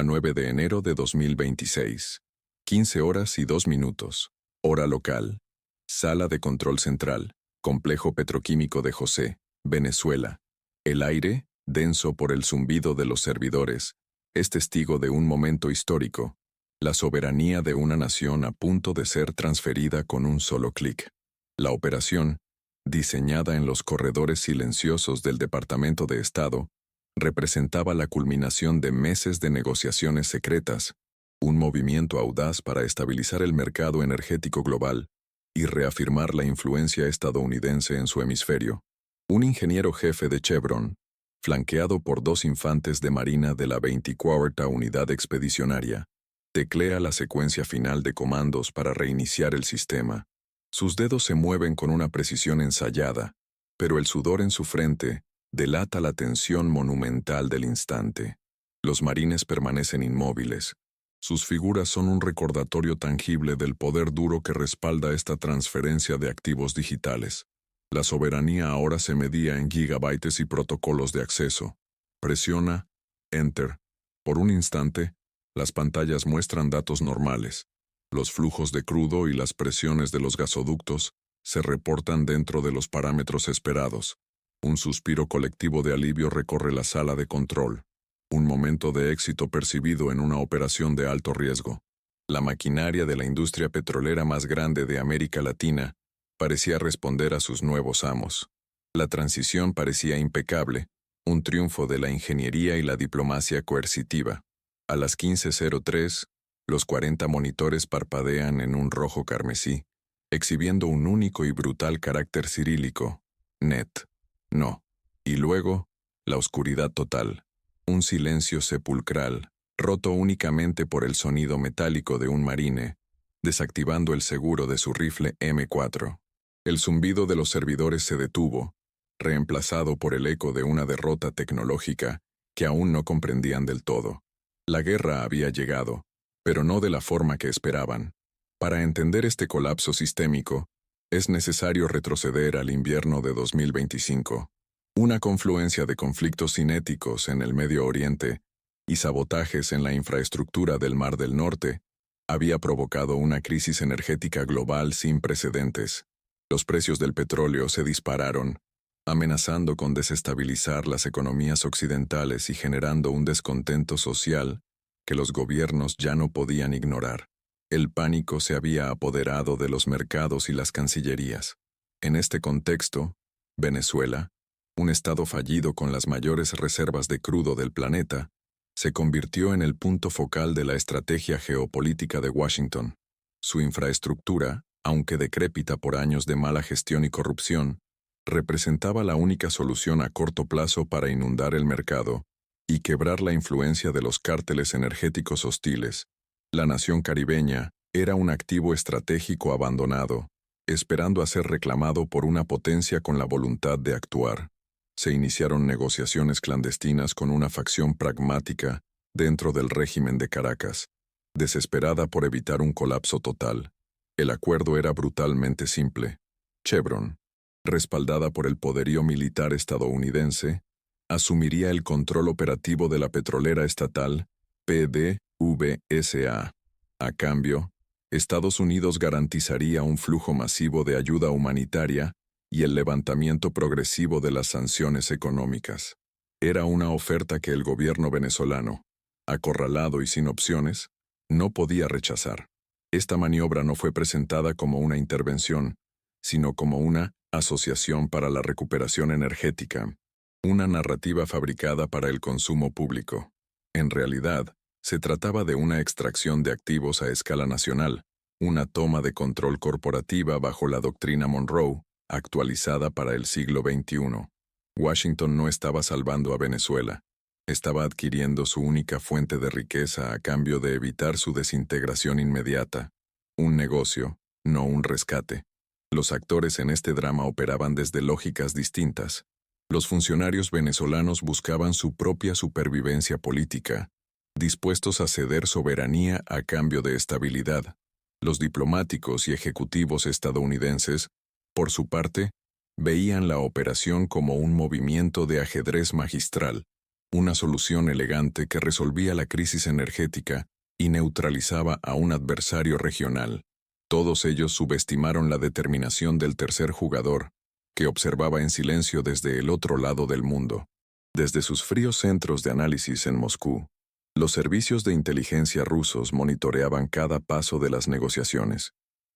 9 de enero de 2026. 15 horas y 2 minutos. Hora local. Sala de control central. Complejo petroquímico de José, Venezuela. El aire, denso por el zumbido de los servidores, es testigo de un momento histórico. La soberanía de una nación a punto de ser transferida con un solo clic. La operación, diseñada en los corredores silenciosos del Departamento de Estado, representaba la culminación de meses de negociaciones secretas, un movimiento audaz para estabilizar el mercado energético global y reafirmar la influencia estadounidense en su hemisferio. Un ingeniero jefe de Chevron, flanqueado por 2 infantes de marina de la 24ª Unidad Expedicionaria, teclea la secuencia final de comandos para reiniciar el sistema. Sus dedos se mueven con una precisión ensayada, pero el sudor en su frente delata la tensión monumental del instante. Los marines permanecen inmóviles. Sus figuras son un recordatorio tangible del poder duro que respalda esta transferencia de activos digitales. La soberanía ahora se medía en gigabytes y protocolos de acceso. Presiona Enter. Por un instante, las pantallas muestran datos normales. Los flujos de crudo y las presiones de los gasoductos se reportan dentro de los parámetros esperados. Un suspiro colectivo de alivio recorre la sala de control. Un momento de éxito percibido en una operación de alto riesgo. La maquinaria de la industria petrolera más grande de América Latina parecía responder a sus nuevos amos. La transición parecía impecable, un triunfo de la ingeniería y la diplomacia coercitiva. A las 15:03, los 40 monitores parpadean en un rojo carmesí, exhibiendo un único y brutal carácter cirílico. Net. No. Y luego, la oscuridad total. Un silencio sepulcral, roto únicamente por el sonido metálico de un marine, desactivando el seguro de su rifle M4. El zumbido de los servidores se detuvo, reemplazado por el eco de una derrota tecnológica que aún no comprendían del todo. La guerra había llegado, pero no de la forma que esperaban. Para entender este colapso sistémico, es necesario retroceder al invierno de 2025. Una confluencia de conflictos cinéticos en el Medio Oriente y sabotajes en la infraestructura del Mar del Norte había provocado una crisis energética global sin precedentes. Los precios del petróleo se dispararon, amenazando con desestabilizar las economías occidentales y generando un descontento social que los gobiernos ya no podían ignorar. El pánico se había apoderado de los mercados y las cancillerías. En este contexto, Venezuela, un estado fallido con las mayores reservas de crudo del planeta, se convirtió en el punto focal de la estrategia geopolítica de Washington. Su infraestructura, aunque decrépita por años de mala gestión y corrupción, representaba la única solución a corto plazo para inundar el mercado y quebrar la influencia de los cárteles energéticos hostiles. La nación caribeña era un activo estratégico abandonado, esperando a ser reclamado por una potencia con la voluntad de actuar. Se iniciaron negociaciones clandestinas con una facción pragmática dentro del régimen de Caracas, desesperada por evitar un colapso total. El acuerdo era brutalmente simple. Chevron, respaldada por el poderío militar estadounidense, asumiría el control operativo de la petrolera estatal PDVSA. A cambio, Estados Unidos garantizaría un flujo masivo de ayuda humanitaria y el levantamiento progresivo de las sanciones económicas. Era una oferta que el gobierno venezolano, acorralado y sin opciones, no podía rechazar. Esta maniobra no fue presentada como una intervención, sino como una asociación para la recuperación energética, una narrativa fabricada para el consumo público. En realidad, se trataba de una extracción de activos a escala nacional, una toma de control corporativa bajo la doctrina Monroe, actualizada para el siglo XXI. Washington no estaba salvando a Venezuela, estaba adquiriendo su única fuente de riqueza a cambio de evitar su desintegración inmediata. Un negocio, no un rescate. Los actores en este drama operaban desde lógicas distintas. Los funcionarios venezolanos buscaban su propia supervivencia política, dispuestos a ceder soberanía a cambio de estabilidad. Los diplomáticos y ejecutivos estadounidenses, por su parte, veían la operación como un movimiento de ajedrez magistral, Una solución elegante que resolvía la crisis energética y neutralizaba a un adversario regional. Todos ellos subestimaron la determinación del tercer jugador, que observaba en silencio desde el otro lado del mundo. Desde sus fríos centros de análisis en Moscú, los servicios de inteligencia rusos monitoreaban cada paso de las negociaciones.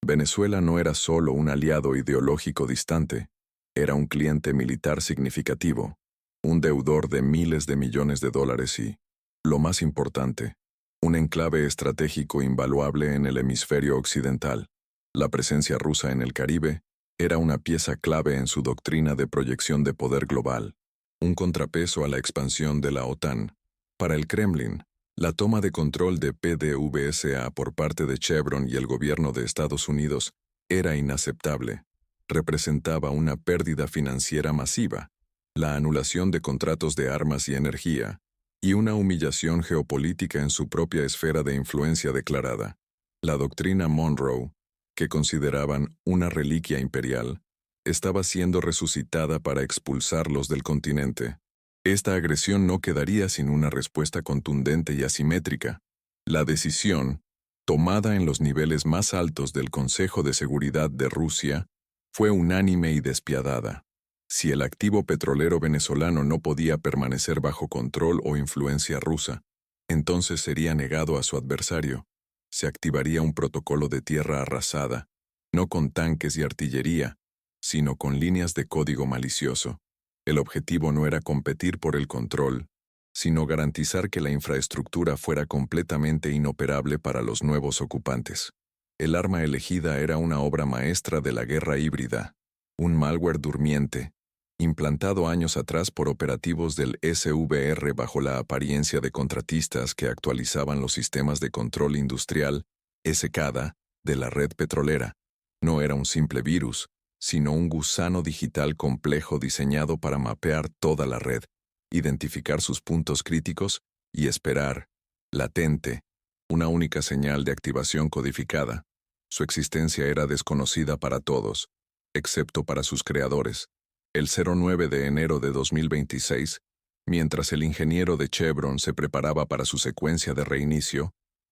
Venezuela no era solo un aliado ideológico distante, era un cliente militar significativo, un deudor de miles de millones de dólares y, lo más importante, un enclave estratégico invaluable en el hemisferio occidental. La presencia rusa en el Caribe era una pieza clave en su doctrina de proyección de poder global, un contrapeso a la expansión de la OTAN. Para el Kremlin, la toma de control de PDVSA por parte de Chevron y el gobierno de Estados Unidos era inaceptable. Representaba una pérdida financiera masiva, la anulación de contratos de armas y energía, y una humillación geopolítica en su propia esfera de influencia declarada. La doctrina Monroe, que consideraban una reliquia imperial, estaba siendo resucitada para expulsarlos del continente. Esta agresión no quedaría sin una respuesta contundente y asimétrica. La decisión, tomada en los niveles más altos del Consejo de Seguridad de Rusia, fue unánime y despiadada. Si el activo petrolero venezolano no podía permanecer bajo control o influencia rusa, entonces sería negado a su adversario. Se activaría un protocolo de tierra arrasada, no con tanques y artillería, sino con líneas de código malicioso. El objetivo no era competir por el control, sino garantizar que la infraestructura fuera completamente inoperable para los nuevos ocupantes. El arma elegida era una obra maestra de la guerra híbrida, un malware durmiente, implantado años atrás por operativos del SVR bajo la apariencia de contratistas que actualizaban los sistemas de control industrial, SCADA, de la red petrolera. No era un simple virus, sino un gusano digital complejo diseñado para mapear toda la red, identificar sus puntos críticos y esperar, latente, una única señal de activación codificada. Su existencia era desconocida para todos, excepto para sus creadores. El 09 de enero de 2026, mientras el ingeniero de Chevron se preparaba para su secuencia de reinicio,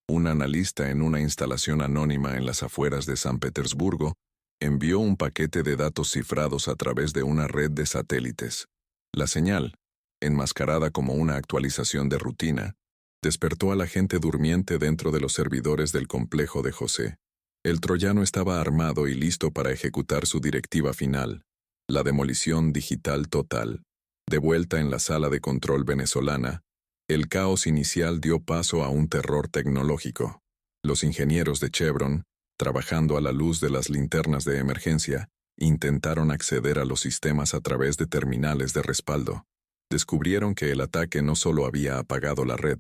un analista en una instalación anónima en las afueras de San Petersburgo envió un paquete de datos cifrados a través de una red de satélites. La señal, enmascarada como una actualización de rutina, despertó a la gente durmiente dentro de los servidores del complejo de José. El troyano estaba armado y listo para ejecutar su directiva final, la demolición digital total. De vuelta en la sala de control venezolana, el caos inicial dio paso a un terror tecnológico. Los ingenieros de Chevron, trabajando a la luz de las linternas de emergencia, intentaron acceder a los sistemas a través de terminales de respaldo. Descubrieron que el ataque no solo había apagado la red,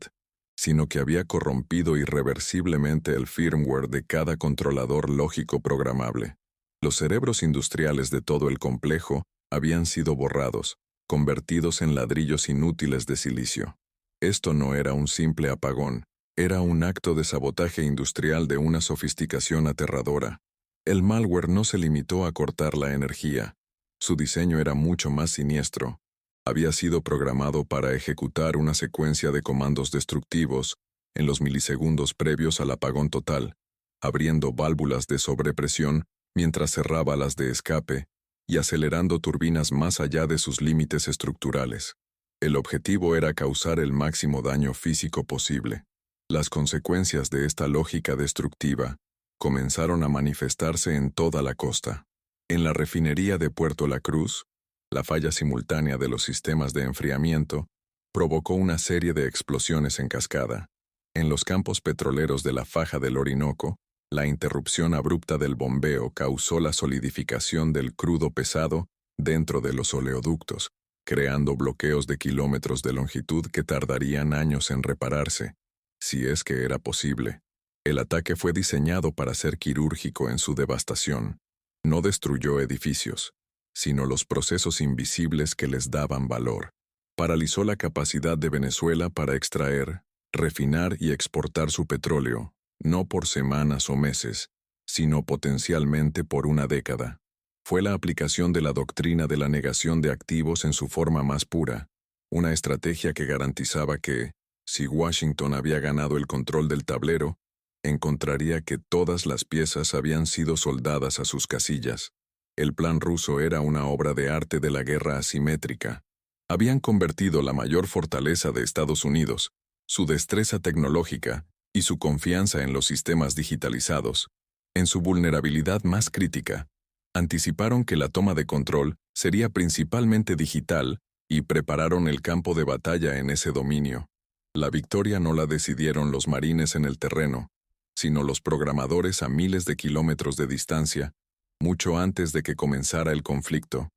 sino que había corrompido irreversiblemente el firmware de cada controlador lógico programable. Los cerebros industriales de todo el complejo habían sido borrados, convertidos en ladrillos inútiles de silicio. Esto no era un simple apagón, era un acto de sabotaje industrial de una sofisticación aterradora. El malware no se limitó a cortar la energía. Su diseño era mucho más siniestro. Había sido programado para ejecutar una secuencia de comandos destructivos en los milisegundos previos al apagón total, abriendo válvulas de sobrepresión mientras cerraba las de escape y acelerando turbinas más allá de sus límites estructurales. El objetivo era causar el máximo daño físico posible. Las consecuencias de esta lógica destructiva comenzaron a manifestarse en toda la costa. En la refinería de Puerto La Cruz, la falla simultánea de los sistemas de enfriamiento provocó una serie de explosiones en cascada. En los campos petroleros de la faja del Orinoco, la interrupción abrupta del bombeo causó la solidificación del crudo pesado dentro de los oleoductos, creando bloqueos de kilómetros de longitud que tardarían años en repararse, si es que era posible. El ataque fue diseñado para ser quirúrgico en su devastación. No destruyó edificios, sino los procesos invisibles que les daban valor. Paralizó la capacidad de Venezuela para extraer, refinar y exportar su petróleo, no por semanas o meses, sino potencialmente por una década. Fue la aplicación de la doctrina de la negación de activos en su forma más pura. una estrategia que garantizaba que, si Washington había ganado el control del tablero, encontraría que todas las piezas habían sido soldadas a sus casillas. El plan ruso era una obra de arte de la guerra asimétrica. Habían convertido la mayor fortaleza de Estados Unidos, su destreza tecnológica y su confianza en los sistemas digitalizados, en su vulnerabilidad más crítica. Anticiparon que la toma de control sería principalmente digital y prepararon el campo de batalla en ese dominio. La victoria no la decidieron los marines en el terreno, sino los programadores a miles de kilómetros de distancia, mucho antes de que comenzara el conflicto.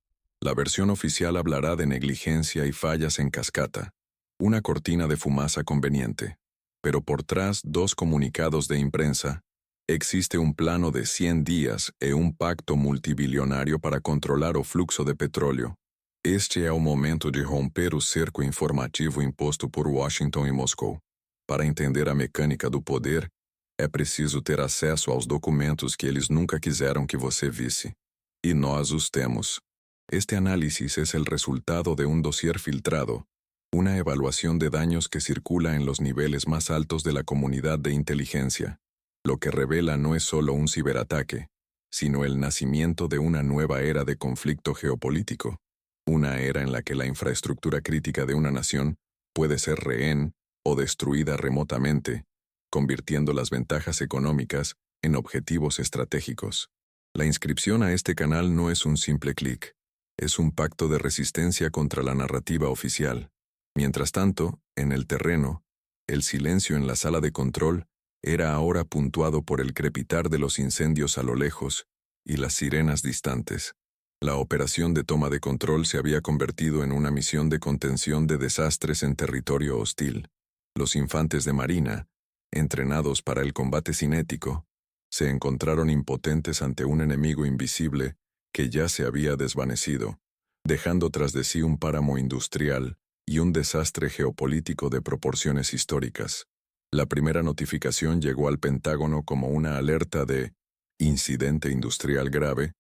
La versión oficial hablará de negligencia y fallas en cascata, una cortina de fumaza conveniente. Pero por tras dos comunicados de imprensa, existe un plano de 100 días e un pacto multibilionário para controlar o fluxo de petróleo. Este é o momento de romper o cerco informativo imposto por Washington e Moscou. Para entender a mecânica do poder, é preciso ter acesso aos documentos que eles nunca quiseram que você visse. E nós os temos. Este análisis es el resultado de un dossier filtrado, una evaluación de daños que circula en los niveles más altos de la comunidad de inteligencia. Lo que revela no es solo un ciberataque, sino el nacimiento de una nueva era de conflicto geopolítico, una era en la que la infraestructura crítica de una nación puede ser rehén o destruida remotamente, convirtiendo las ventajas económicas en objetivos estratégicos. La inscripción a este canal no es un simple clic. Es un pacto de resistencia contra la narrativa oficial. Mientras tanto, en el terreno, el silencio en la sala de control era ahora puntuado por el crepitar de los incendios a lo lejos y las sirenas distantes. La operación de toma de control se había convertido en una misión de contención de desastres en territorio hostil. Los infantes de marina, entrenados para el combate cinético, se encontraron impotentes ante un enemigo invisible que ya se había desvanecido, dejando tras de sí un páramo industrial y un desastre geopolítico de proporciones históricas. La primera notificación llegó al Pentágono como una alerta de incidente industrial grave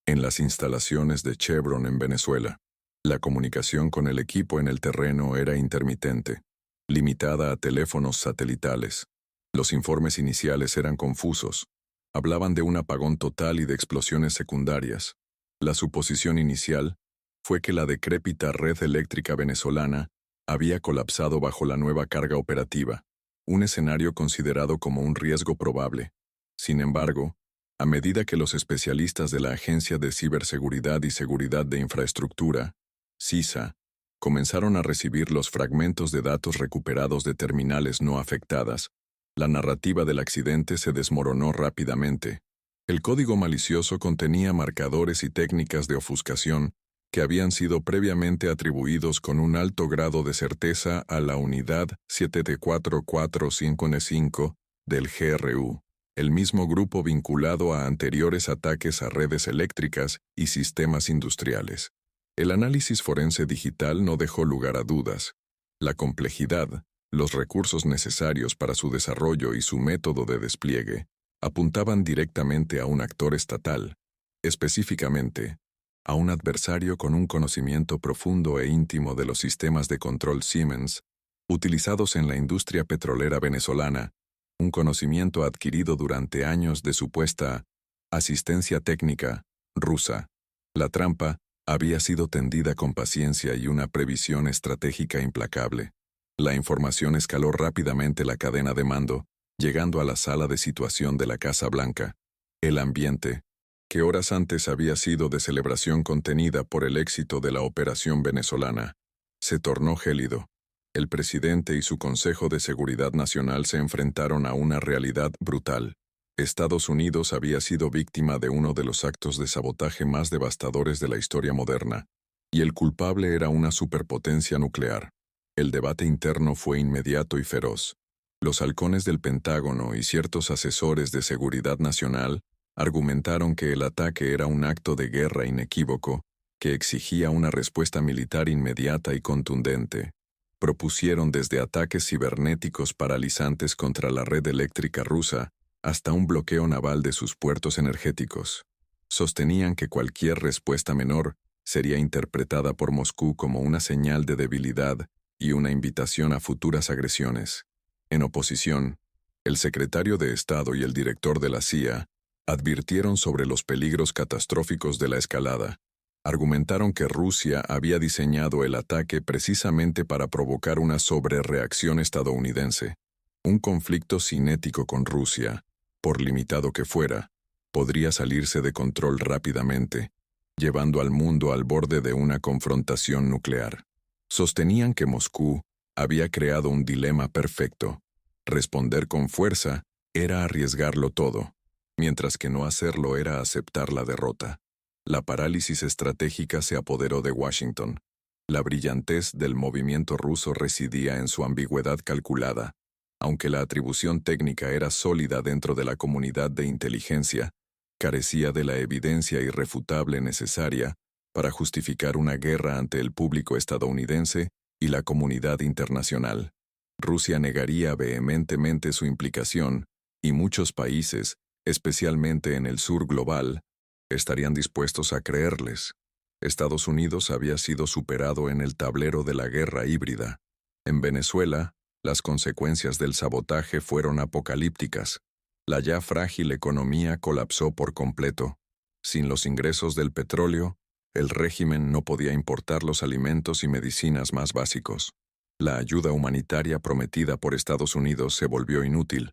en las instalaciones de Chevron en Venezuela. La comunicación con el equipo en el terreno era intermitente, limitada a teléfonos satelitales. Los informes iniciales eran confusos. Hablaban de un apagón total y de explosiones secundarias. La suposición inicial fue que la decrépita red eléctrica venezolana había colapsado bajo la nueva carga operativa, un escenario considerado como un riesgo probable. Sin embargo, a medida que los especialistas de la Agencia de Ciberseguridad y Seguridad de Infraestructura, CISA, comenzaron a recibir los fragmentos de datos recuperados de terminales no afectadas, la narrativa del accidente se desmoronó rápidamente. El código malicioso contenía marcadores y técnicas de ofuscación que habían sido previamente atribuidos con un alto grado de certeza a la unidad 7T445N5 del GRU, el mismo grupo vinculado a anteriores ataques a redes eléctricas y sistemas industriales. El análisis forense digital no dejó lugar a dudas. La complejidad, los recursos necesarios para su desarrollo y su método de despliegue apuntaban directamente a un actor estatal, específicamente, a un adversario con un conocimiento profundo e íntimo de los sistemas de control Siemens, utilizados en la industria petrolera venezolana, un conocimiento adquirido durante años de supuesta asistencia técnica rusa. La trampa había sido tendida con paciencia y una previsión estratégica implacable. La información escaló rápidamente la cadena de mando, llegando a la sala de situación de la Casa Blanca. El ambiente, que horas antes había sido de celebración contenida por el éxito de la operación venezolana, se tornó gélido. El presidente y su Consejo de Seguridad Nacional se enfrentaron a una realidad brutal. Estados Unidos había sido víctima de uno de los actos de sabotaje más devastadores de la historia moderna, y el culpable era una superpotencia nuclear. El debate interno fue inmediato y feroz. Los halcones del Pentágono y ciertos asesores de seguridad nacional argumentaron que el ataque era un acto de guerra inequívoco que exigía una respuesta militar inmediata y contundente. Propusieron desde ataques cibernéticos paralizantes contra la red eléctrica rusa hasta un bloqueo naval de sus puertos energéticos. Sostenían que cualquier respuesta menor sería interpretada por Moscú como una señal de debilidad y una invitación a futuras agresiones. En oposición, el secretario de Estado y el director de la CIA advirtieron sobre los peligros catastróficos de la escalada. Argumentaron que Rusia había diseñado el ataque precisamente para provocar una sobrereacción estadounidense. Un conflicto cinético con Rusia, por limitado que fuera, podría salirse de control rápidamente, llevando al mundo al borde de una confrontación nuclear. Sostenían que Moscú había creado un dilema perfecto. Responder con fuerza era arriesgarlo todo, mientras que no hacerlo era aceptar la derrota. La parálisis estratégica se apoderó de Washington. La brillantez del movimiento ruso residía en su ambigüedad calculada. Aunque la atribución técnica era sólida dentro de la comunidad de inteligencia, carecía de la evidencia irrefutable necesaria para justificar una guerra ante el público estadounidense y la comunidad internacional. Rusia negaría vehementemente su implicación, y muchos países, especialmente en el sur global, estarían dispuestos a creerles. Estados Unidos había sido superado en el tablero de la guerra híbrida. En Venezuela, las consecuencias del sabotaje fueron apocalípticas. La ya frágil economía colapsó por completo. Sin los ingresos del petróleo, el régimen no podía importar los alimentos y medicinas más básicos. La ayuda humanitaria prometida por Estados Unidos se volvió inútil,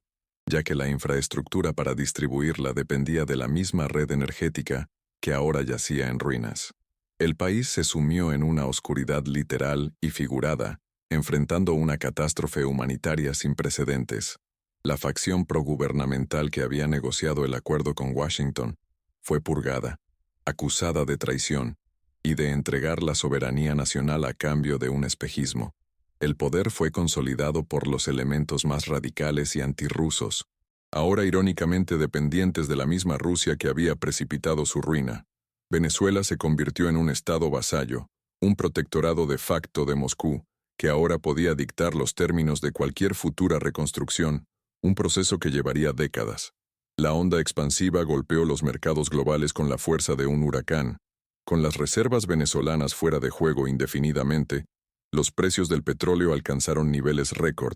ya que la infraestructura para distribuirla dependía de la misma red energética que ahora yacía en ruinas. El país se sumió en una oscuridad literal y figurada, enfrentando una catástrofe humanitaria sin precedentes. La facción progubernamental que había negociado el acuerdo con Washington fue purgada, acusada de traición y de entregar la soberanía nacional a cambio de un espejismo. El poder fue consolidado por los elementos más radicales y antirrusos, ahora irónicamente dependientes de la misma Rusia que había precipitado su ruina. Venezuela se convirtió en un estado vasallo, un protectorado de facto de Moscú, que ahora podía dictar los términos de cualquier futura reconstrucción, un proceso que llevaría décadas. La onda expansiva golpeó los mercados globales con la fuerza de un huracán. Con las reservas venezolanas fuera de juego indefinidamente, los precios del petróleo alcanzaron niveles récord,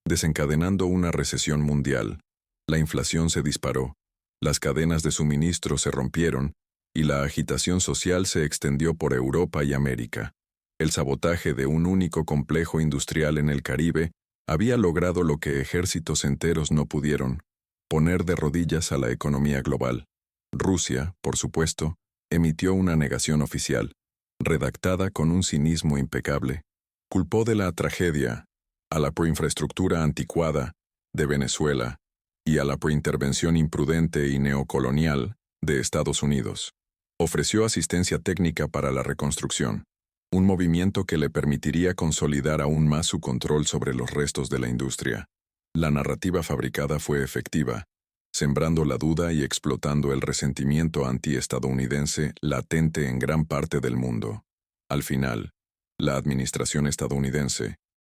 desencadenando una recesión mundial. La inflación se disparó, las cadenas de suministro se rompieron, y la agitación social se extendió por Europa y América. El sabotaje de un único complejo industrial en el Caribe había logrado lo que ejércitos enteros no pudieron: poner de rodillas a la economía global. Rusia, por supuesto, emitió una negación oficial, redactada con un cinismo impecable. Culpó de la tragedia a la preinfraestructura anticuada de Venezuela y a la preintervención imprudente y neocolonial de Estados Unidos. Ofreció asistencia técnica para la reconstrucción, un movimiento que le permitiría consolidar aún más su control sobre los restos de la industria. La narrativa fabricada fue efectiva, sembrando la duda y explotando el resentimiento antiestadounidense latente en gran parte del mundo. Al final, la administración estadounidense,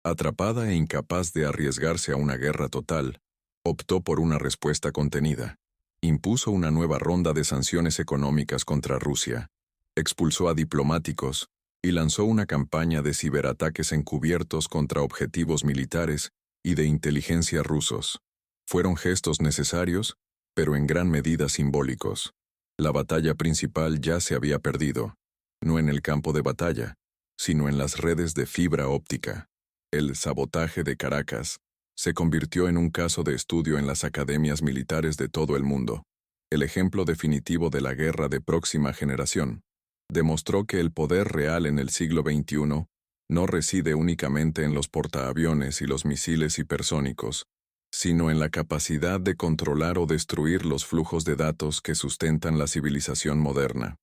atrapada e incapaz de arriesgarse a una guerra total, optó por una respuesta contenida. Impuso una nueva ronda de sanciones económicas contra Rusia, expulsó a diplomáticos y lanzó una campaña de ciberataques encubiertos contra objetivos militares y de inteligencia rusos. Fueron gestos necesarios, pero en gran medida simbólicos. La batalla principal ya se había perdido, no en el campo de batalla, sino en las redes de fibra óptica. El sabotaje de Caracas se convirtió en un caso de estudio en las academias militares de todo el mundo. El ejemplo definitivo de la guerra de próxima generación demostró que el poder real en el siglo XXI no reside únicamente en los portaaviones y los misiles hipersónicos, sino en la capacidad de controlar o destruir los flujos de datos que sustentan la civilización moderna.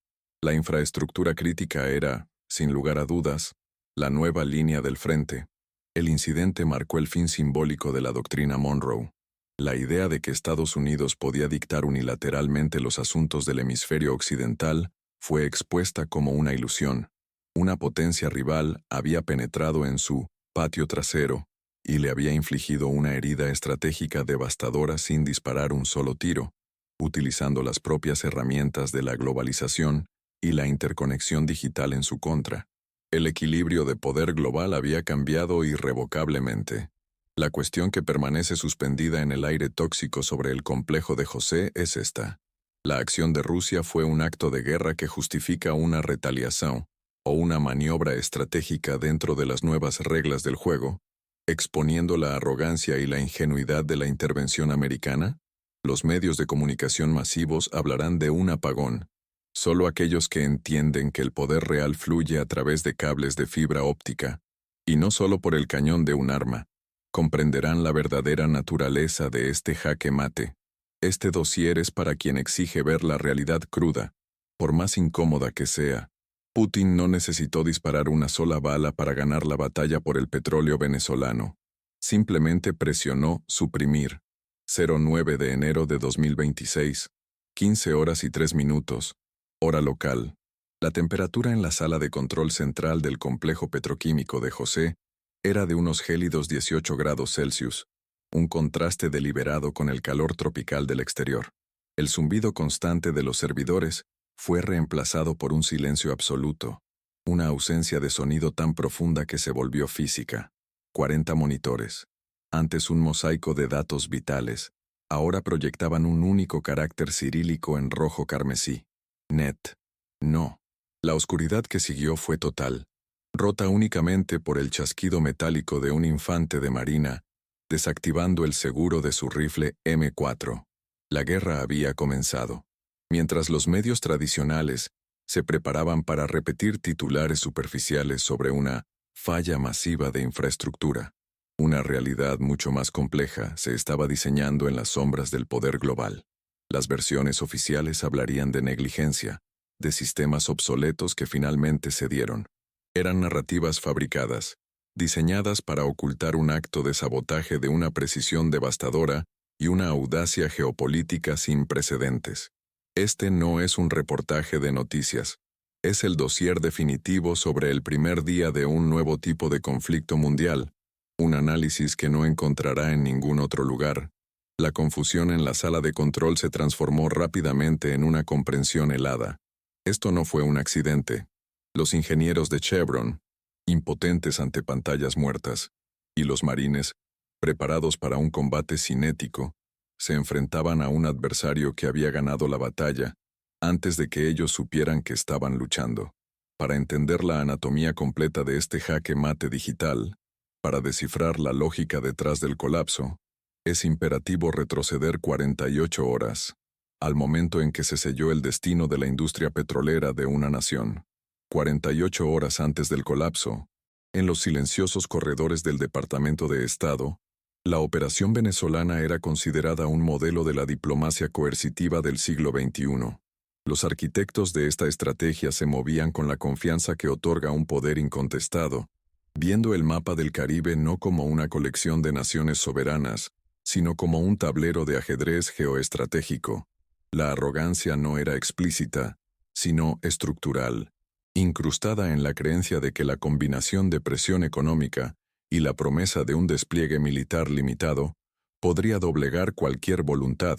La infraestructura crítica era, sin lugar a dudas, la nueva línea del frente. El incidente marcó el fin simbólico de la doctrina Monroe. La idea de que Estados Unidos podía dictar unilateralmente los asuntos del hemisferio occidental fue expuesta como una ilusión. Una potencia rival había penetrado en su patio trasero y le había infligido una herida estratégica devastadora sin disparar un solo tiro, utilizando las propias herramientas de la globalización y la interconexión digital en su contra. El equilibrio de poder global había cambiado irrevocablemente. La cuestión que permanece suspendida en el aire tóxico sobre el complejo de José es esta. La acción de Rusia fue un acto de guerra que justifica una retaliación o una maniobra estratégica dentro de las nuevas reglas del juego, exponiendo la arrogancia y la ingenuidad de la intervención americana. Los medios de comunicación masivos hablarán de un apagón. Solo aquellos que entienden que el poder real fluye a través de cables de fibra óptica, y no solo por el cañón de un arma, comprenderán la verdadera naturaleza de este jaque mate. Este dossier es para quien exige ver la realidad cruda, por más incómoda que sea. Putin no necesitó disparar una sola bala para ganar la batalla por el petróleo venezolano. Simplemente presionó suprimir. 09 de enero de 2026, 15 horas y 3 minutos. Hora local. La temperatura en la sala de control central del complejo petroquímico de José era de unos gélidos 18 grados Celsius, un contraste deliberado con el calor tropical del exterior. El zumbido constante de los servidores fue reemplazado por un silencio absoluto, una ausencia de sonido tan profunda que se volvió física. 40 monitores, antes un mosaico de datos vitales, ahora proyectaban un único carácter cirílico en rojo carmesí. Net. No. La oscuridad que siguió fue total, rota únicamente por el chasquido metálico de un infante de marina, desactivando el seguro de su rifle M4. La guerra había comenzado. Mientras los medios tradicionales se preparaban para repetir titulares superficiales sobre una falla masiva de infraestructura, una realidad mucho más compleja se estaba diseñando en las sombras del poder global. Las versiones oficiales hablarían de negligencia, de sistemas obsoletos que finalmente cedieron. Eran narrativas fabricadas, diseñadas para ocultar un acto de sabotaje de una precisión devastadora y una audacia geopolítica sin precedentes. Este no es un reportaje de noticias, es el dossier definitivo sobre el primer día de un nuevo tipo de conflicto mundial, un análisis que no encontrará en ningún otro lugar. La confusión en la sala de control se transformó rápidamente en una comprensión helada. Esto no fue un accidente. Los ingenieros de Chevron, impotentes ante pantallas muertas, y los marines, preparados para un combate cinético, se enfrentaban a un adversario que había ganado la batalla antes de que ellos supieran que estaban luchando. Para entender la anatomía completa de este jaque mate digital, para descifrar la lógica detrás del colapso, es imperativo retroceder 48 horas, al momento en que se selló el destino de la industria petrolera de una nación. 48 horas antes del colapso, en los silenciosos corredores del Departamento de Estado, la operación venezolana era considerada un modelo de la diplomacia coercitiva del siglo XXI. Los arquitectos de esta estrategia se movían con la confianza que otorga un poder incontestado, viendo el mapa del Caribe no como una colección de naciones soberanas, sino como un tablero de ajedrez geoestratégico. La arrogancia no era explícita, sino estructural, incrustada en la creencia de que la combinación de presión económica y la promesa de un despliegue militar limitado podría doblegar cualquier voluntad,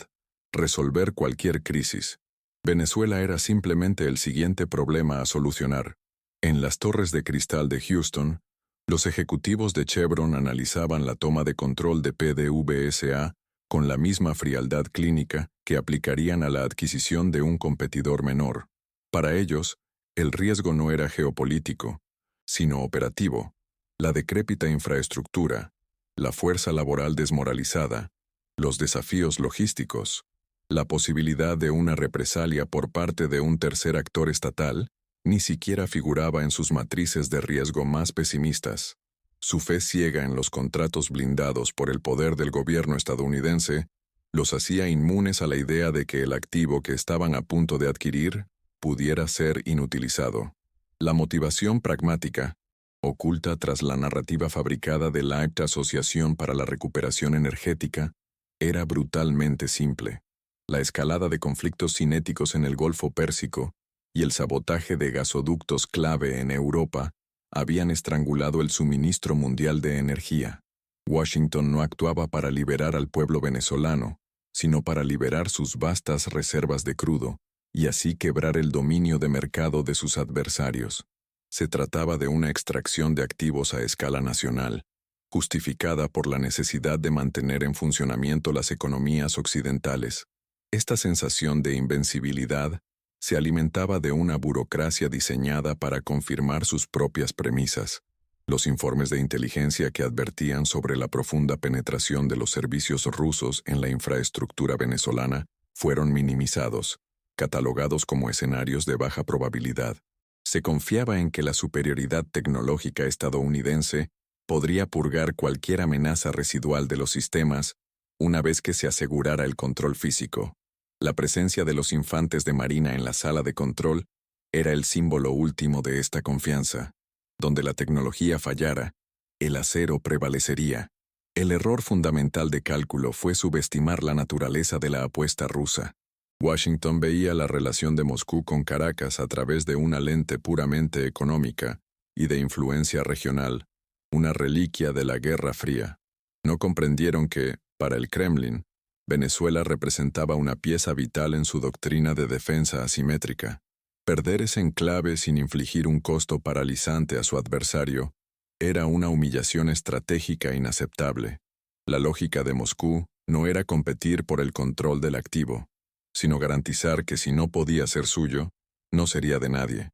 resolver cualquier crisis. Venezuela era simplemente el siguiente problema a solucionar. En las torres de cristal de Houston, los ejecutivos de Chevron analizaban la toma de control de PDVSA con la misma frialdad clínica que aplicarían a la adquisición de un competidor menor. Para ellos, el riesgo no era geopolítico, sino operativo. La decrépita infraestructura, la fuerza laboral desmoralizada, los desafíos logísticos, la posibilidad de una represalia por parte de un tercer actor estatal, ni siquiera figuraba en sus matrices de riesgo más pesimistas. Su fe ciega en los contratos blindados por el poder del gobierno estadounidense los hacía inmunes a la idea de que el activo que estaban a punto de adquirir pudiera ser inutilizado. La motivación pragmática, oculta tras la narrativa fabricada de la Acta Asociación para la Recuperación Energética, era brutalmente simple. La escalada de conflictos cinéticos en el Golfo Pérsico y el sabotaje de gasoductos clave en Europa habían estrangulado el suministro mundial de energía. Washington no actuaba para liberar al pueblo venezolano, sino para liberar sus vastas reservas de crudo, y así quebrar el dominio de mercado de sus adversarios. Se trataba de una extracción de activos a escala nacional, justificada por la necesidad de mantener en funcionamiento las economías occidentales. Esta sensación de invencibilidad se alimentaba de una burocracia diseñada para confirmar sus propias premisas. Los informes de inteligencia que advertían sobre la profunda penetración de los servicios rusos en la infraestructura venezolana fueron minimizados, catalogados como escenarios de baja probabilidad. Se confiaba en que la superioridad tecnológica estadounidense podría purgar cualquier amenaza residual de los sistemas una vez que se asegurara el control físico. La presencia de los infantes de marina en la sala de control era el símbolo último de esta confianza. Donde la tecnología fallara, el acero prevalecería. El error fundamental de cálculo fue subestimar la naturaleza de la apuesta rusa. Washington veía la relación de Moscú con Caracas a través de una lente puramente económica y de influencia regional, una reliquia de la Guerra Fría. No comprendieron que, para el Kremlin, Venezuela representaba una pieza vital en su doctrina de defensa asimétrica. Perder ese enclave sin infligir un costo paralizante a su adversario era una humillación estratégica inaceptable. La lógica de Moscú no era competir por el control del activo, sino garantizar que si no podía ser suyo, no sería de nadie.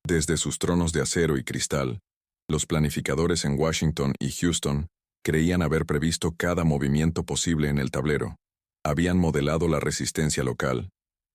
Desde sus tronos de acero y cristal, los planificadores en Washington y Houston creían haber previsto cada movimiento posible en el tablero. Habían modelado la resistencia local,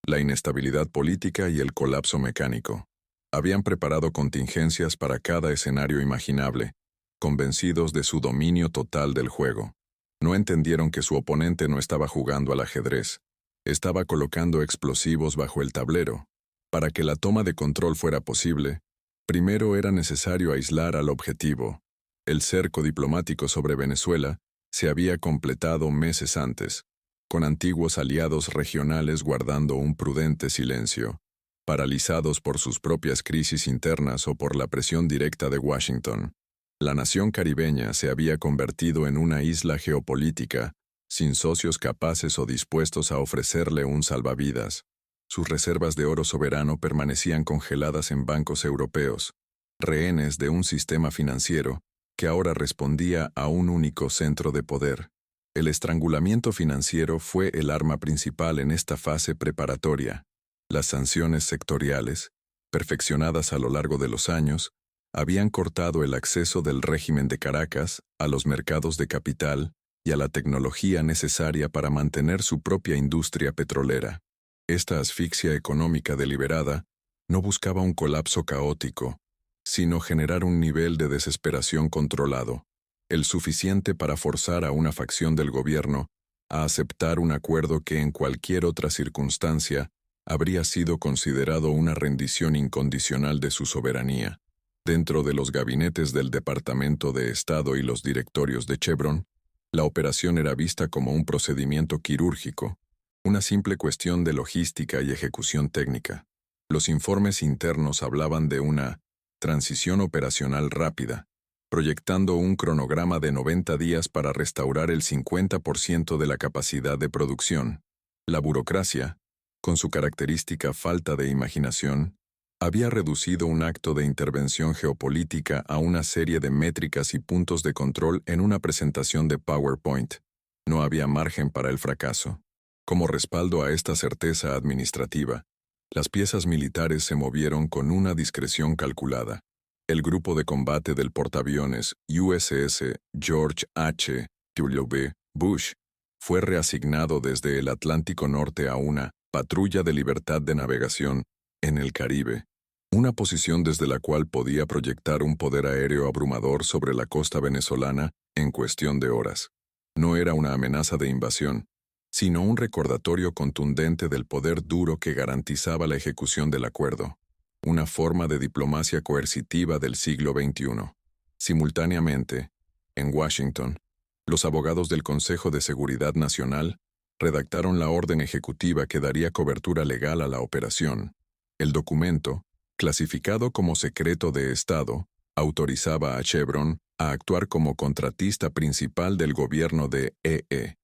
la inestabilidad política y el colapso mecánico. Habían preparado contingencias para cada escenario imaginable, convencidos de su dominio total del juego. No entendieron que su oponente no estaba jugando al ajedrez, estaba colocando explosivos bajo el tablero. Para que la toma de control fuera posible, primero era necesario aislar al objetivo. El cerco diplomático sobre Venezuela se había completado meses antes, con antiguos aliados regionales guardando un prudente silencio, paralizados por sus propias crisis internas o por la presión directa de Washington. La nación caribeña se había convertido en una isla geopolítica, sin socios capaces o dispuestos a ofrecerle un salvavidas. Sus reservas de oro soberano permanecían congeladas en bancos europeos, rehenes de un sistema financiero que ahora respondía a un único centro de poder. El estrangulamiento financiero fue el arma principal en esta fase preparatoria. Las sanciones sectoriales, perfeccionadas a lo largo de los años, habían cortado el acceso del régimen de Caracas a los mercados de capital y a la tecnología necesaria para mantener su propia industria petrolera. Esta asfixia económica deliberada no buscaba un colapso caótico, sino generar un nivel de desesperación controlado, el suficiente para forzar a una facción del gobierno a aceptar un acuerdo que en cualquier otra circunstancia habría sido considerado una rendición incondicional de su soberanía. Dentro de los gabinetes del Departamento de Estado y los directorios de Chevron, la operación era vista como un procedimiento quirúrgico, una simple cuestión de logística y ejecución técnica. Los informes internos hablaban de una transición operacional rápida, proyectando un cronograma de 90 días para restaurar el 50% de la capacidad de producción. La burocracia, con su característica falta de imaginación, había reducido un acto de intervención geopolítica a una serie de métricas y puntos de control en una presentación de PowerPoint. No había margen para el fracaso. Como respaldo a esta certeza administrativa, las piezas militares se movieron con una discreción calculada. El grupo de combate del portaaviones USS George H. W. Bush fue reasignado desde el Atlántico Norte a una patrulla de libertad de navegación en el Caribe, una posición desde la cual podía proyectar un poder aéreo abrumador sobre la costa venezolana en cuestión de horas. No era una amenaza de invasión, sino un recordatorio contundente del poder duro que garantizaba la ejecución del acuerdo, una forma de diplomacia coercitiva del siglo XXI. Simultáneamente, en Washington, los abogados del Consejo de Seguridad Nacional redactaron la orden ejecutiva que daría cobertura legal a la operación. El documento, clasificado como secreto de Estado, autorizaba a Chevron a actuar como contratista principal del gobierno de E.E.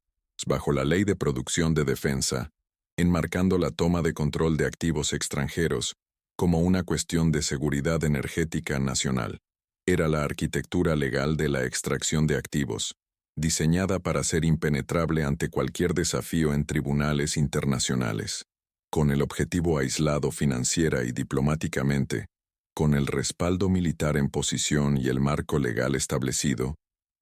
bajo la Ley de Producción de Defensa, enmarcando la toma de control de activos extranjeros como una cuestión de seguridad energética nacional. Era la arquitectura legal de la extracción de activos, diseñada para ser impenetrable ante cualquier desafío en tribunales internacionales, con el objetivo aislado financiera y diplomáticamente, con el respaldo militar en posición y el marco legal establecido.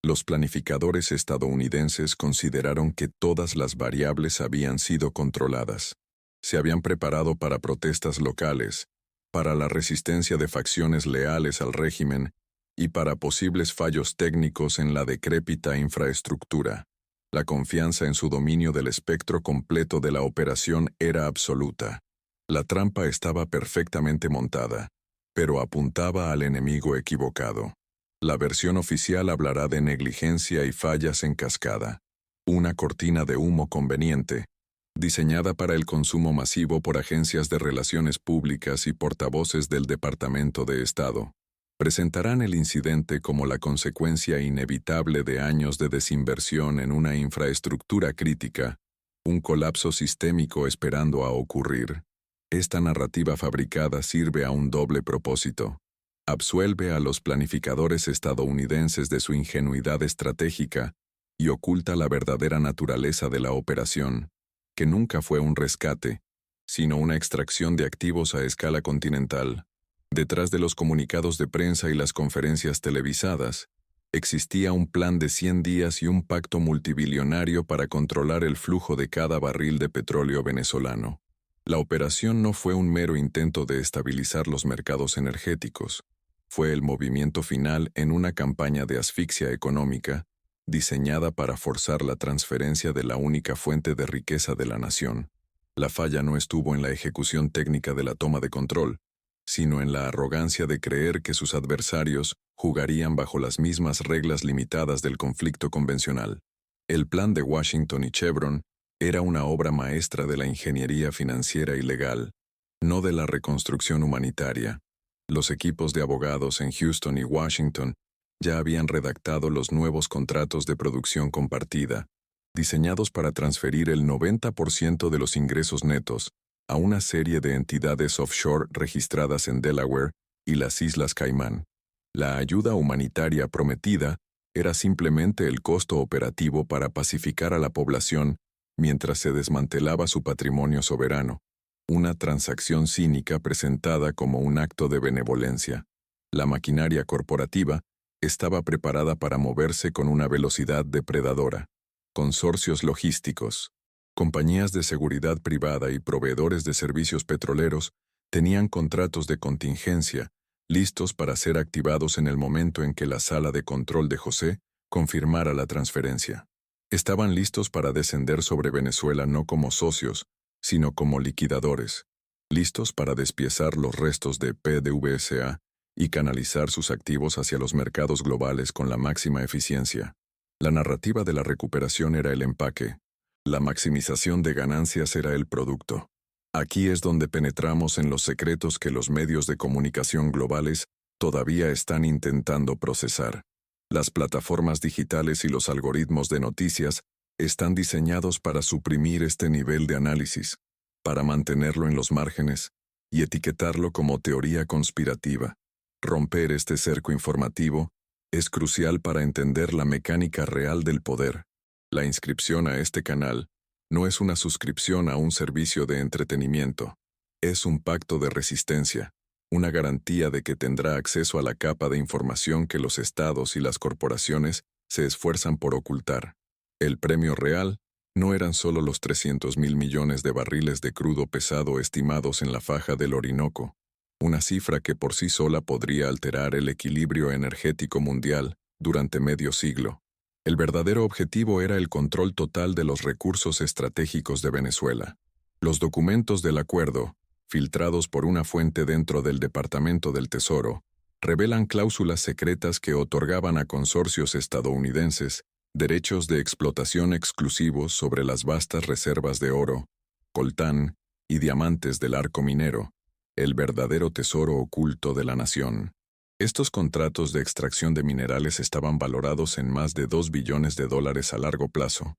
Los planificadores estadounidenses consideraron que todas las variables habían sido controladas. Se habían preparado para protestas locales, para la resistencia de facciones leales al régimen y para posibles fallos técnicos en la decrépita infraestructura. La confianza en su dominio del espectro completo de la operación era absoluta. La trampa estaba perfectamente montada, pero apuntaba al enemigo equivocado. La versión oficial hablará de negligencia y fallas en cascada. Una cortina de humo conveniente, diseñada para el consumo masivo por agencias de relaciones públicas y portavoces del Departamento de Estado. Presentarán el incidente como la consecuencia inevitable de años de desinversión en una infraestructura crítica, un colapso sistémico esperando a ocurrir. Esta narrativa fabricada sirve a un doble propósito. Absuelve a los planificadores estadounidenses de su ingenuidad estratégica y oculta la verdadera naturaleza de la operación, que nunca fue un rescate, sino una extracción de activos a escala continental. Detrás de los comunicados de prensa y las conferencias televisadas, existía un plan de 100 días y un pacto multibillonario para controlar el flujo de cada barril de petróleo venezolano. La operación no fue un mero intento de estabilizar los mercados energéticos. Fue el movimiento final en una campaña de asfixia económica, diseñada para forzar la transferencia de la única fuente de riqueza de la nación. La falla no estuvo en la ejecución técnica de la toma de control, sino en la arrogancia de creer que sus adversarios jugarían bajo las mismas reglas limitadas del conflicto convencional. El plan de Washington y Chevron era una obra maestra de la ingeniería financiera y legal, no de la reconstrucción humanitaria. Los equipos de abogados en Houston y Washington ya habían redactado los nuevos contratos de producción compartida, diseñados para transferir el 90% de los ingresos netos a una serie de entidades offshore registradas en Delaware y las Islas Caimán. La ayuda humanitaria prometida era simplemente el costo operativo para pacificar a la población mientras se desmantelaba su patrimonio soberano, una transacción cínica presentada como un acto de benevolencia. La maquinaria corporativa estaba preparada para moverse con una velocidad depredadora. Consorcios logísticos, compañías de seguridad privada y proveedores de servicios petroleros tenían contratos de contingencia listos para ser activados en el momento en que la sala de control de José confirmara la transferencia. Estaban listos para descender sobre Venezuela no como socios, sino como liquidadores, listos para despiezar los restos de PDVSA y canalizar sus activos hacia los mercados globales con la máxima eficiencia. La narrativa de la recuperación era el empaque. La maximización de ganancias era el producto. Aquí es donde penetramos en los secretos que los medios de comunicación globales todavía están intentando procesar. Las plataformas digitales y los algoritmos de noticias están diseñados para suprimir este nivel de análisis, para mantenerlo en los márgenes y etiquetarlo como teoría conspirativa. Romper este cerco informativo es crucial para entender la mecánica real del poder. La inscripción a este canal no es una suscripción a un servicio de entretenimiento, es un pacto de resistencia, una garantía de que tendrá acceso a la capa de información que los estados y las corporaciones se esfuerzan por ocultar. El premio real no eran solo los 300.000 millones de barriles de crudo pesado estimados en la faja del Orinoco, una cifra que por sí sola podría alterar el equilibrio energético mundial durante medio siglo. El verdadero objetivo era el control total de los recursos estratégicos de Venezuela. Los documentos del acuerdo, filtrados por una fuente dentro del Departamento del Tesoro, revelan cláusulas secretas que otorgaban a consorcios estadounidenses derechos de explotación exclusivos sobre las vastas reservas de oro, coltán y diamantes del arco minero, el verdadero tesoro oculto de la nación. Estos contratos de extracción de minerales estaban valorados en más de $2 billones a largo plazo.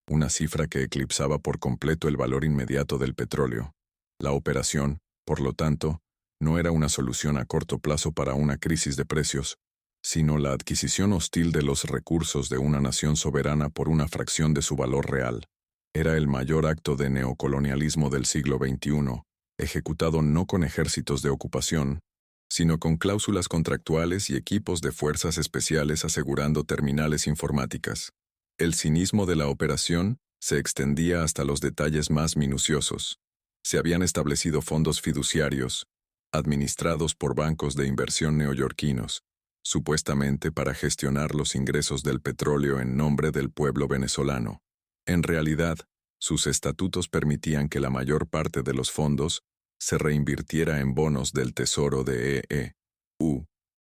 una cifra que eclipsaba por completo el valor inmediato del petróleo. La operación, por lo tanto, no era una solución a corto plazo para una crisis de precios, sino la adquisición hostil de los recursos de una nación soberana por una fracción de su valor real. Era el mayor acto de neocolonialismo del siglo XXI, ejecutado no con ejércitos de ocupación, sino con cláusulas contractuales y equipos de fuerzas especiales asegurando terminales informáticas. El cinismo de la operación se extendía hasta los detalles más minuciosos. Se habían establecido fondos fiduciarios, administrados por bancos de inversión neoyorquinos, supuestamente para gestionar los ingresos del petróleo en nombre del pueblo venezolano. En realidad, sus estatutos permitían que la mayor parte de los fondos se reinvirtiera en bonos del Tesoro de EEU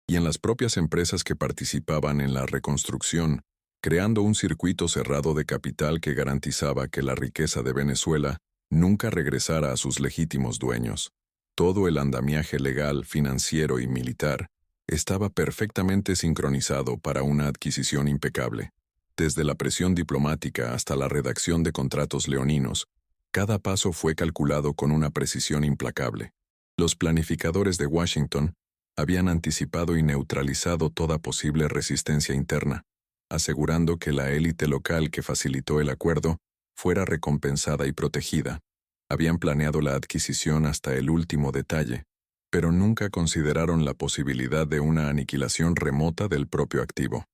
y en las propias empresas que participaban en la reconstrucción, creando un circuito cerrado de capital que garantizaba que la riqueza de Venezuela nunca regresara a sus legítimos dueños. Todo el andamiaje legal, financiero y militar estaba perfectamente sincronizado para una adquisición impecable. Desde la presión diplomática hasta la redacción de contratos leoninos, cada paso fue calculado con una precisión implacable. Los planificadores de Washington habían anticipado y neutralizado toda posible resistencia interna, asegurando que la élite local que facilitó el acuerdo fuera recompensada y protegida. Habían planeado la adquisición hasta el último detalle, pero nunca consideraron la posibilidad de una aniquilación remota del propio activo.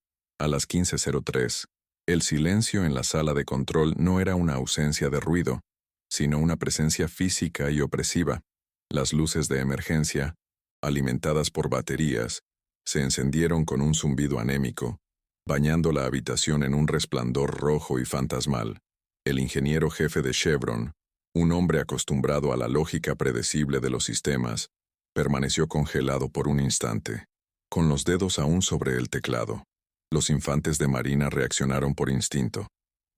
A las 15:03, el silencio en la sala de control no era una ausencia de ruido, sino una presencia física y opresiva. Las luces de emergencia, alimentadas por baterías, se encendieron con un zumbido anémico, bañando la habitación en un resplandor rojo y fantasmal. El ingeniero jefe de Chevron, un hombre acostumbrado a la lógica predecible de los sistemas, permaneció congelado por un instante, con los dedos aún sobre el teclado. Los infantes de marina reaccionaron por instinto,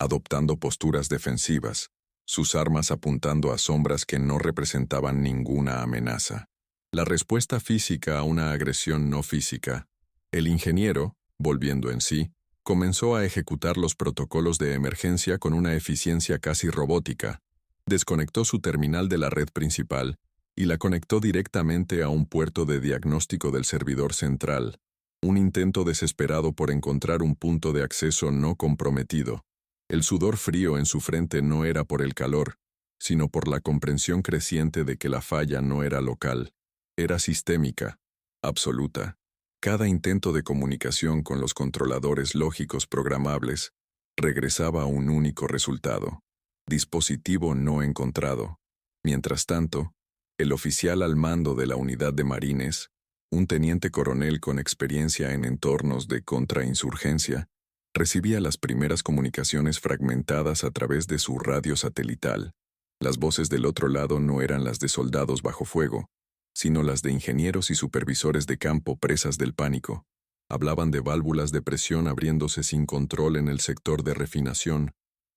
adoptando posturas defensivas, sus armas apuntando a sombras que no representaban ninguna amenaza. La respuesta física a una agresión no física. El ingeniero, volviendo en sí, comenzó a ejecutar los protocolos de emergencia con una eficiencia casi robótica. Desconectó su terminal de la red principal y la conectó directamente a un puerto de diagnóstico del servidor central, un intento desesperado por encontrar un punto de acceso no comprometido. El sudor frío en su frente no era por el calor, sino por la comprensión creciente de que la falla no era local, era sistémica, absoluta. Cada intento de comunicación con los controladores lógicos programables regresaba a un único resultado: dispositivo no encontrado. Mientras tanto, el oficial al mando de la unidad de marines, un teniente coronel con experiencia en entornos de contrainsurgencia, recibía las primeras comunicaciones fragmentadas a través de su radio satelital. Las voces del otro lado no eran las de soldados bajo fuego, sino las de ingenieros y supervisores de campo presas del pánico. Hablaban de válvulas de presión abriéndose sin control en el sector de refinación,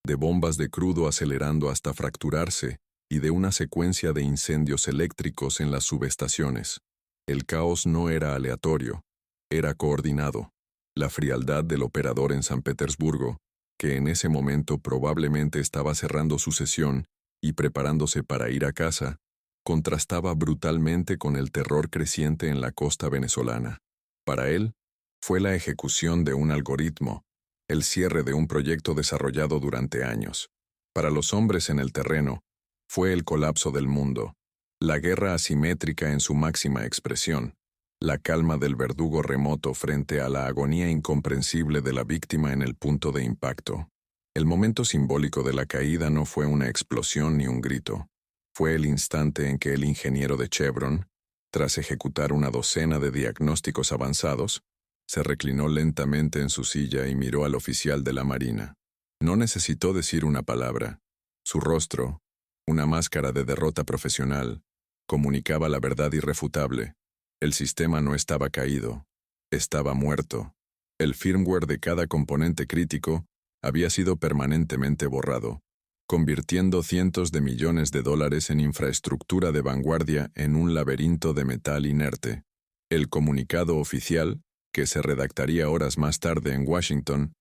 de bombas de crudo acelerando hasta fracturarse y de una secuencia de incendios eléctricos en las subestaciones. El caos no era aleatorio, era coordinado. La frialdad del operador en San Petersburgo, que en ese momento probablemente estaba cerrando su sesión y preparándose para ir a casa, contrastaba brutalmente con el terror creciente en la costa venezolana. Para él, fue la ejecución de un algoritmo, el cierre de un proyecto desarrollado durante años. Para los hombres en el terreno, fue el colapso del mundo, la guerra asimétrica en su máxima expresión, la calma del verdugo remoto frente a la agonía incomprensible de la víctima en el punto de impacto. El momento simbólico de la caída no fue una explosión ni un grito. Fue el instante en que el ingeniero de Chevron, tras ejecutar una docena de diagnósticos avanzados, se reclinó lentamente en su silla y miró al oficial de la Marina. No necesitó decir una palabra. Su rostro, una máscara de derrota profesional, comunicaba la verdad irrefutable. El sistema no estaba caído, estaba muerto. El firmware de cada componente crítico había sido permanentemente borrado, convirtiendo cientos de millones de dólares en infraestructura de vanguardia en un laberinto de metal inerte. El comunicado oficial, que se redactaría horas más tarde en Washington,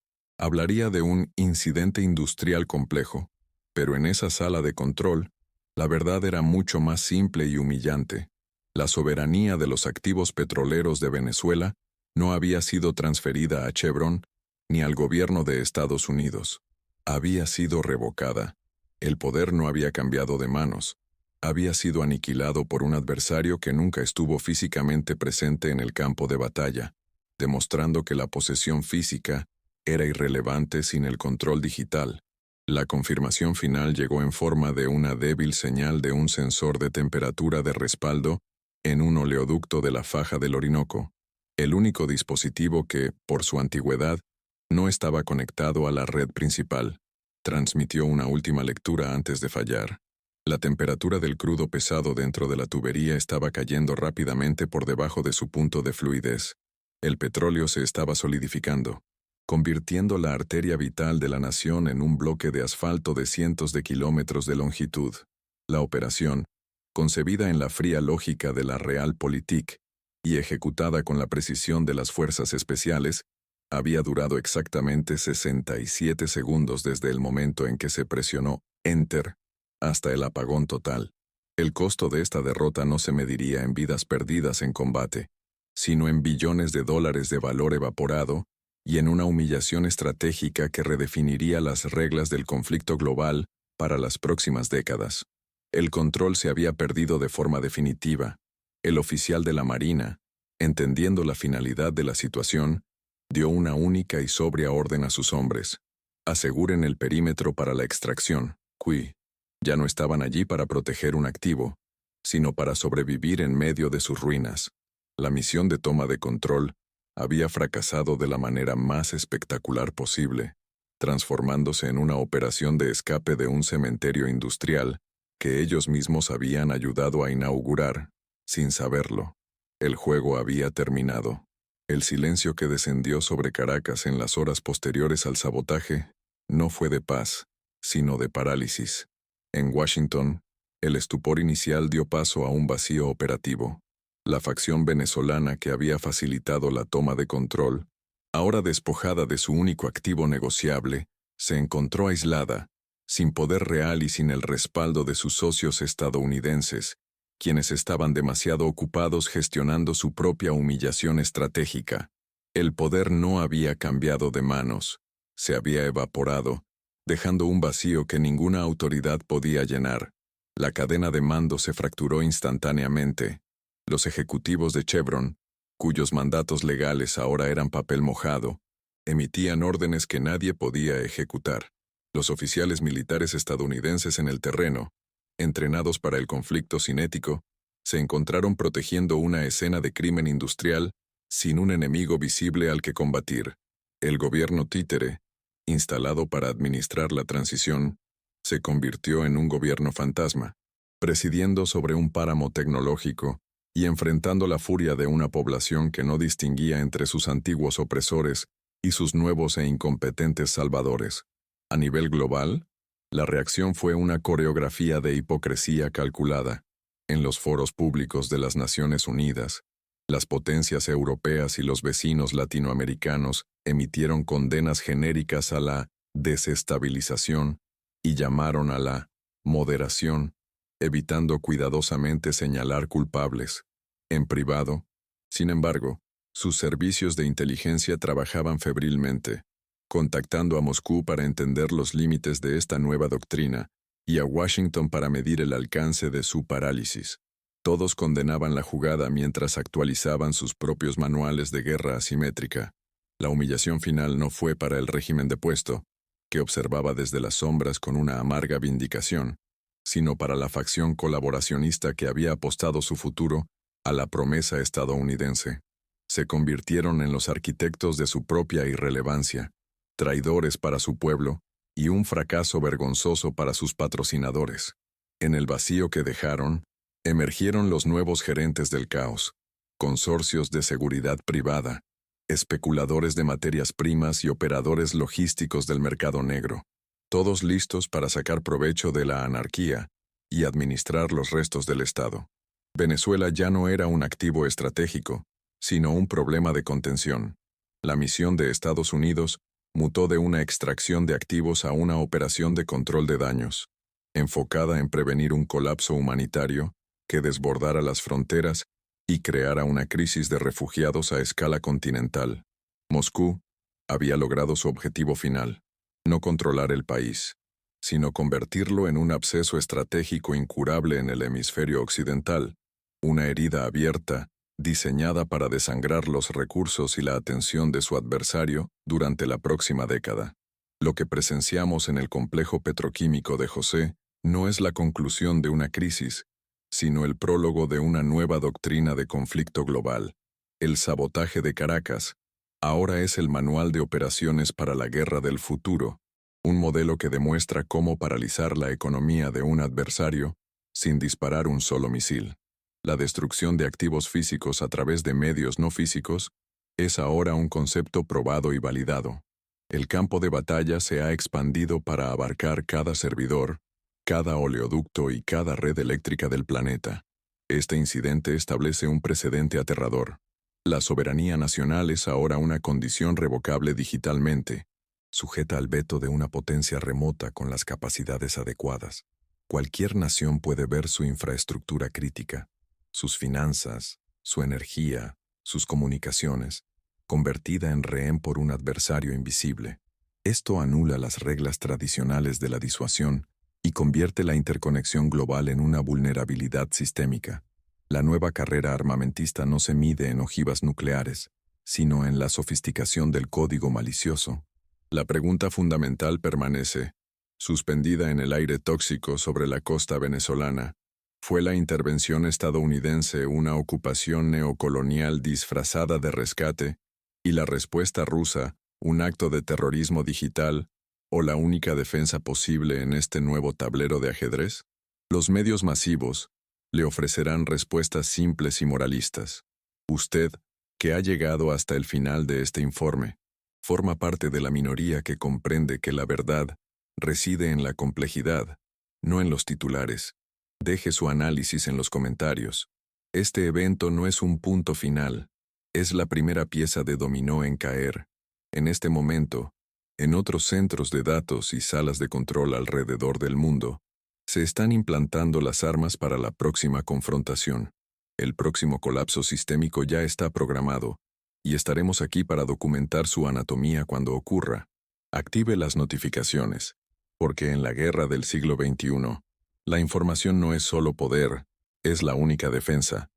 Hablaría de un incidente industrial complejo, pero en esa sala de control, la verdad era mucho más simple y humillante. La soberanía de los activos petroleros de Venezuela no había sido transferida a Chevron ni al gobierno de Estados Unidos. Había sido revocada. El poder no había cambiado de manos. Había sido aniquilado por un adversario que nunca estuvo físicamente presente en el campo de batalla, demostrando que la posesión física era irrelevante sin el control digital. La confirmación final llegó en forma de una débil señal de un sensor de temperatura de respaldo en un oleoducto de la faja del Orinoco, el único dispositivo que, por su antigüedad, no estaba conectado a la red principal. Transmitió una última lectura antes de fallar. La temperatura del crudo pesado dentro de la tubería estaba cayendo rápidamente por debajo de su punto de fluidez. El petróleo se estaba solidificando, convirtiendo la arteria vital de la nación en un bloque de asfalto de cientos de kilómetros de longitud. La operación, concebida en la fría lógica de la Realpolitik y ejecutada con la precisión de las fuerzas especiales, había durado exactamente 67 segundos desde el momento en que se presionó Enter hasta el apagón total. El costo de esta derrota no se mediría en vidas perdidas en combate, sino en billones de dólares de valor evaporado y en una humillación estratégica que redefiniría las reglas del conflicto global para las próximas décadas. El control se había perdido de forma definitiva. El oficial de la Marina, entendiendo la finalidad de la situación, dio una única y sobria orden a sus hombres: aseguren el perímetro para la extracción. Ya no estaban allí para proteger un activo, sino para sobrevivir en medio de sus ruinas. La misión de toma de control había fracasado de la manera más espectacular posible, transformándose en una operación de escape de un cementerio industrial que ellos mismos habían ayudado a inaugurar, sin saberlo. El juego había terminado. El silencio que descendió sobre Caracas en las horas posteriores al sabotaje no fue de paz, sino de parálisis. En Washington, el estupor inicial dio paso a un vacío operativo. La facción venezolana que había facilitado la toma de control, ahora despojada de su único activo negociable, se encontró aislada, sin poder real y sin el respaldo de sus socios estadounidenses, quienes estaban demasiado ocupados gestionando su propia humillación estratégica. El poder no había cambiado de manos, se había evaporado, dejando un vacío que ninguna autoridad podía llenar. La cadena de mando se fracturó instantáneamente. Los ejecutivos de Chevron, cuyos mandatos legales ahora eran papel mojado, emitían órdenes que nadie podía ejecutar. Los oficiales militares estadounidenses en el terreno, entrenados para el conflicto cinético, se encontraron protegiendo una escena de crimen industrial sin un enemigo visible al que combatir. El gobierno títere, instalado para administrar la transición, se convirtió en un gobierno fantasma, presidiendo sobre un páramo tecnológico y enfrentando la furia de una población que no distinguía entre sus antiguos opresores y sus nuevos e incompetentes salvadores. A nivel global, la reacción fue una coreografía de hipocresía calculada. En los foros públicos de las Naciones Unidas, las potencias europeas y los vecinos latinoamericanos emitieron condenas genéricas a la desestabilización y llamaron a la moderación, evitando cuidadosamente señalar culpables. En privado, sin embargo, sus servicios de inteligencia trabajaban febrilmente, contactando a Moscú para entender los límites de esta nueva doctrina y a Washington para medir el alcance de su parálisis. Todos condenaban la jugada mientras actualizaban sus propios manuales de guerra asimétrica. La humillación final no fue para el régimen depuesto, que observaba desde las sombras con una amarga vindicación, sino para la facción colaboracionista que había apostado su futuro a la promesa estadounidense. Se convirtieron en los arquitectos de su propia irrelevancia, traidores para su pueblo y un fracaso vergonzoso para sus patrocinadores. En el vacío que dejaron, emergieron los nuevos gerentes del caos, consorcios de seguridad privada, especuladores de materias primas y operadores logísticos del mercado negro, todos listos para sacar provecho de la anarquía y administrar los restos del Estado. Venezuela ya no era un activo estratégico, sino un problema de contención. La misión de Estados Unidos mutó de una extracción de activos a una operación de control de daños, enfocada en prevenir un colapso humanitario que desbordara las fronteras y creara una crisis de refugiados a escala continental. Moscú había logrado su objetivo final, no controlar el país, sino convertirlo en un absceso estratégico incurable en el hemisferio occidental, una herida abierta, diseñada para desangrar los recursos y la atención de su adversario durante la próxima década. Lo que presenciamos en el complejo petroquímico de José no es la conclusión de una crisis, sino el prólogo de una nueva doctrina de conflicto global. El sabotaje de Caracas ahora es el manual de operaciones para la guerra del futuro, un modelo que demuestra cómo paralizar la economía de un adversario sin disparar un solo misil. La destrucción de activos físicos a través de medios no físicos es ahora un concepto probado y validado. El campo de batalla se ha expandido para abarcar cada servidor, cada oleoducto y cada red eléctrica del planeta. Este incidente establece un precedente aterrador. La soberanía nacional es ahora una condición revocable digitalmente, sujeta al veto de una potencia remota con las capacidades adecuadas. Cualquier nación puede ver su infraestructura crítica, sus finanzas, su energía, sus comunicaciones, convertida en rehén por un adversario invisible. Esto anula las reglas tradicionales de la disuasión y convierte la interconexión global en una vulnerabilidad sistémica. La nueva carrera armamentista no se mide en ojivas nucleares, sino en la sofisticación del código malicioso. La pregunta fundamental permanece, suspendida en el aire tóxico sobre la costa venezolana. ¿Fue la intervención estadounidense una ocupación neocolonial disfrazada de rescate, y la respuesta rusa un acto de terrorismo digital, o la única defensa posible en este nuevo tablero de ajedrez? Los medios masivos le ofrecerán respuestas simples y moralistas. Usted, que ha llegado hasta el final de este informe, forma parte de la minoría que comprende que la verdad reside en la complejidad, no en los titulares. Deje su análisis en los comentarios. Este evento no es un punto final, es la primera pieza de dominó en caer. En este momento, en otros centros de datos y salas de control alrededor del mundo, se están implantando las armas para la próxima confrontación. El próximo colapso sistémico ya está programado, y estaremos aquí para documentar su anatomía cuando ocurra. Active las notificaciones, porque en la guerra del siglo XXI, la información no es solo poder, es la única defensa.